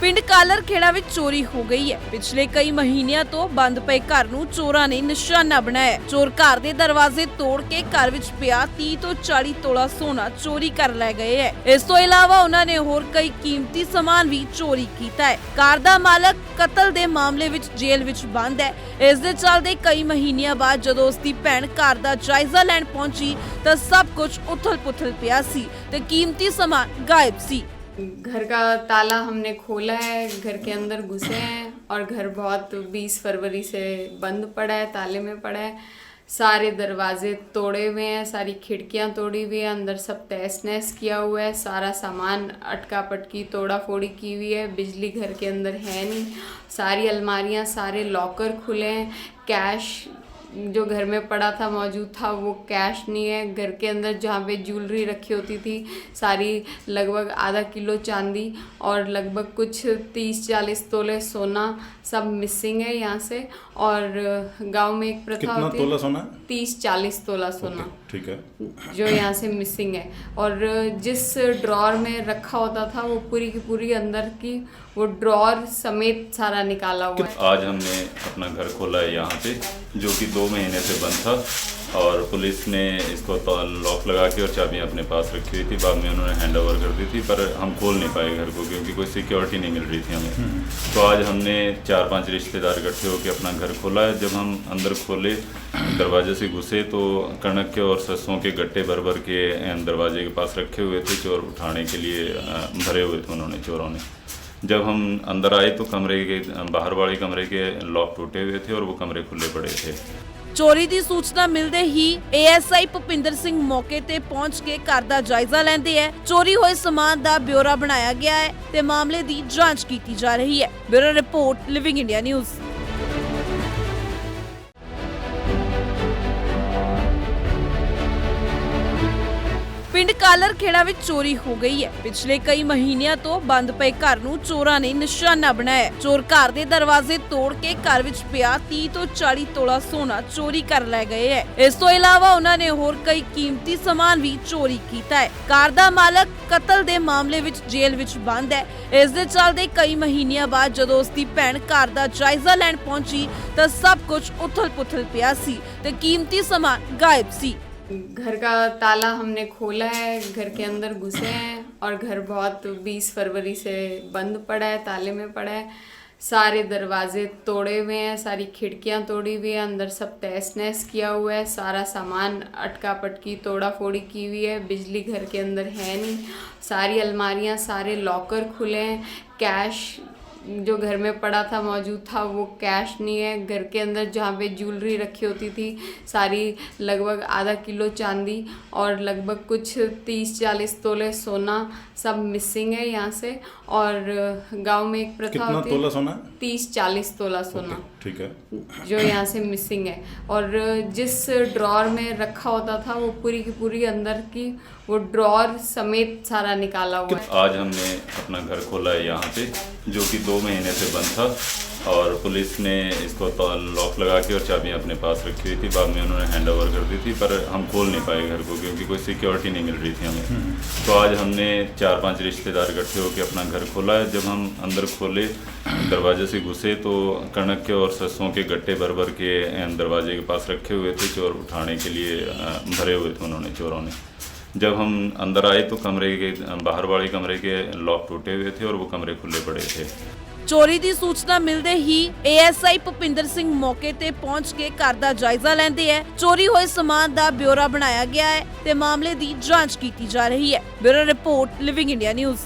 ਪਿੰਡ ਕਾਲਰ ਖੇੜਾ ਵਿੱਚ ਚੋਰੀ ਹੋ ਗਈ ਹੈ। ਪਿਛਲੇ ਕਈ ਮਹੀਨਿਆਂ ਤੋਂ ਬੰਦ ਪਏ ਘਰ ਨੂੰ ਚੋਰਾਂ ਨੇ ਨਿਸ਼ਾਨਾ ਬਣਾਇਆ। ਚੋਰ ਘਰ ਦੇ ਦਰਵਾਜ਼ੇ ਤੋੜ ਕੇ ਘਰ ਵਿੱਚ ਪਿਆ 30 ਤੋਂ 40 ਤੋਲਾ ਸੋਨਾ ਚੋਰੀ ਕਰ ਲੈ ਗਏ ਹੈ। ਇਸ ਤੋਂ ਇਲਾਵਾ ਉਹਨਾਂ ਨੇ ਹੋਰ ਕਈ ਕੀਮਤੀ ਸਮਾਨ ਵੀ ਚੋਰੀ ਕੀਤਾ ਹੈ। ਕਾਰ ਦਾ ਮਾਲਕ ਕਤਲ ਦੇ ਮਾਮਲੇ ਵਿੱਚ ਜੇਲ੍ਹ ਵਿੱਚ ਬੰਦ ਹੈ। ਇਸ ਦੇ ਚੱਲਦੇ ਕਈ ਮਹੀਨਿਆਂ ਬਾਅਦ ਜਦੋਂ ਉਸ ਦੀ ਭੈਣ ਘਰ ਦਾ ਜਾਇਜ਼ਾ ਲੈਣ ਪਹੁੰਚੀ ਤਾਂ ਸਭ ਕੁਝ ਉਥਲ-ਪੁਥਲ ਪਿਆ ਸੀ ਤੇ ਕੀਮਤੀ ਸਮਾਨ ਗਾਇਬ ਸੀ। घर का ताला हमने खोला है, घर के अंदर घुसे हैं और घर बहुत 20 फरवरी से बंद पड़ा है, ताले में पड़ा है। सारे दरवाजे तोड़े हुए हैं, सारी खिड़कियां तोड़ी हुई है, अंदर सब तहस नहस किया हुआ है, सारा सामान अटका पटकी तोड़ा फोड़ी की हुई है। बिजली घर के अंदर है नहीं, सारी अलमारियां सारे लॉकर खुले हैं, कैश जो घर में पड़ा था मौजूद था वो कैश नहीं है। घर के अंदर जहाँ पे ज्वेलरी रखी होती थी सारी लगभग आधा किलो चांदी और लगभग कुछ 30-40 तोले सोना सब मिसिंग है यहाँ से। और गांव में एक प्रथा होती है, तोला सोना 30-40 तोला सोना ठीक है जो यहाँ से मिसिंग है। और जिस ड्रॉर में रखा होता था वो पूरी की पूरी अंदर की वो ड्रॉर समेत सारा निकाला हुआ है। आज हमने अपना घर खोला है यहाँ पे, जो कि 2 महीने से बंद था और पुलिस ने इसको लॉक लगा के और चाबियाँ अपने पास रखी हुई थी। बाद में उन्होंने हैंड ओवर कर दी थी, पर हम खोल नहीं पाए घर को क्योंकि कोई सिक्योरिटी नहीं मिल रही थी हमें। तो आज हमने 4-5 रिश्तेदार इकट्ठे होकर अपना घर खोला है। जब हम अंदर खोले, दरवाजे से घुसे तो कणक के और सरसों के गट्टे भर भर के दरवाजे के पास रखे हुए थे। चोर उठाने के लिए भरे हुए थे उन्होंने, चोरों ने। जब हम अंदर आए तो कमरे के बाहर वाले कमरे के लॉक टूटे हुए थे और वो कमरे खुले पड़े थे। ਚੋਰੀ ਦੀ ਸੂਚਨਾ ਮਿਲਦੇ ਹੀ ਏਐਸਆਈ ਭੁਪਿੰਦਰ ਸਿੰਘ ਮੌਕੇ ਤੇ ਪਹੁੰਚ ਕੇ ਘਰ ਦਾ ਜਾਇਜ਼ਾ ਲੈਂਦੇ ਹੈ। ਚੋਰੀ ਹੋਏ ਸਮਾਨ ਦਾ ਬਿਊਰਾ ਬਣਾਇਆ ਗਿਆ ਹੈ ਤੇ ਮਾਮਲੇ ਦੀ ਜਾਂਚ ਕੀਤੀ ਜਾ ਰਹੀ ਹੈ। Bureau report, living India news. ਪਿੰਡ ਕਾਲਰ ਖੇੜਾ ਵਿੱਚ ਚੋਰੀ ਹੋ ਗਈ ਹੈ। ਪਿਛਲੇ ਕਈ ਮਹੀਨਿਆਂ ਤੋਂ ਬੰਦ ਪਏ ਘਰ ਨੂੰ ਚੋਰਾਂ ਨੇ ਨਿਸ਼ਾਨਾ ਬਣਾਇਆ। ਚੋਰ ਘਰ ਦੇ ਦਰਵਾਜ਼ੇ ਤੋੜ ਕੇ ਘਰ ਵਿੱਚ ਪਿਆ 30 ਤੋਂ 40 ਤੋਲਾ ਸੋਨਾ ਚੋਰੀ ਕਰ ਲੈ ਗਏ ਹੈ। ਇਸ ਤੋਂ ਇਲਾਵਾ ਉਹਨਾਂ ਨੇ ਹੋਰ ਕਈ ਕੀਮਤੀ ਸਮਾਨ ਵੀ ਚੋਰੀ ਕੀਤਾ ਹੈ। ਕਾਰ ਦਾ ਮਾਲਕ ਕਤਲ ਦੇ ਮਾਮਲੇ ਵਿੱਚ ਜੇਲ੍ਹ ਵਿੱਚ ਬੰਦ ਹੈ। ਇਸ ਦੇ ਚੱਲਦੇ ਕਈ ਮਹੀਨਿਆਂ ਬਾਅਦ ਜਦੋਂ ਉਸ ਦੀ ਭੈਣ ਘਰ ਦਾ ਜਾਇਜ਼ਾ ਲੈਣ ਪਹੁੰਚੀ ਤਾਂ ਸਭ ਕੁਝ ਉਥਲ-ਪੁਥਲ ਪਿਆ ਸੀ ਤੇ ਕੀਮਤੀ ਸਮਾਨ ਗਾਇਬ ਸੀ। घर का ताला हमने खोला है, घर के अंदर घुसे हैं और घर बहुत 20 फरवरी से बंद पड़ा है, ताले में पड़ा है। सारे दरवाजे तोड़े हुए हैं, सारी खिड़कियां तोड़ी हुई है, अंदर सब तहस नहस किया हुआ है, सारा सामान अटका पटकी तोड़ा फोड़ी की हुई है। बिजली घर के अंदर है नहीं, सारी अलमारियां सारे लॉकर खुले हैं, कैश जो घर में पड़ा था मौजूद था वो कैश नहीं है। घर के अंदर जहाँ पे ज्वेलरी रखी होती थी सारी लगभग आधा किलो चांदी और लगभग कुछ 30-40 तोले सोना सब मिसिंग है यहाँ से। और गांव में एक प्रथा होती है, तोला सोना 30-40 तोला सोना ठीक है जो यहाँ से मिसिंग है। और जिस ड्रॉर में रखा होता था वो पूरी की पूरी अंदर की वो ड्रॉर समेत सारा निकाला हुआ है। आज हमने अपना घर खोला है यहाँ पे, जो कि 2 महीने से बंद था और पुलिस ने इसको लॉक लगा के और चाबियाँ अपने पास रखी हुई थी। बाद में उन्होंने हैंड ओवर कर दी थी, पर हम खोल नहीं पाए घर को क्योंकि कोई सिक्योरिटी नहीं मिल रही थी हमें। तो आज हमने 4-5 रिश्तेदार इकट्ठे होकर अपना घर खोला है। जब हम अंदर खोले, दरवाजे से घुसे तो कणक के और सरसों के गट्टे भर भर के दरवाजे के पास रखे हुए थे। चोर उठाने के लिए भरे हुए थे उन्होंने, चोरों ने। जब हम अंदर आए तो कमरे के बाहर वाले कमरे के लॉक टूटे हुए थे और वो कमरे खुले पड़े थे। ਚੋਰੀ ਦੀ ਸੂਚਨਾ ਮਿਲਦੇ ਹੀ ਏਐਸਆਈ ਭੁਪਿੰਦਰ ਸਿੰਘ ਮੌਕੇ ਤੇ ਪਹੁੰਚ ਕੇ ਘਰ ਦਾ ਜਾਇਜ਼ਾ ਲੈਂਦੇ ਹੈ। ਚੋਰੀ ਹੋਏ ਸਮਾਨ ਦਾ ਬਿਊਰਾ ਬਣਾਇਆ ਗਿਆ ਹੈ ਤੇ ਮਾਮਲੇ ਦੀ ਜਾਂਚ ਕੀਤੀ ਜਾ ਰਹੀ ਹੈ। Bureau report, living India news.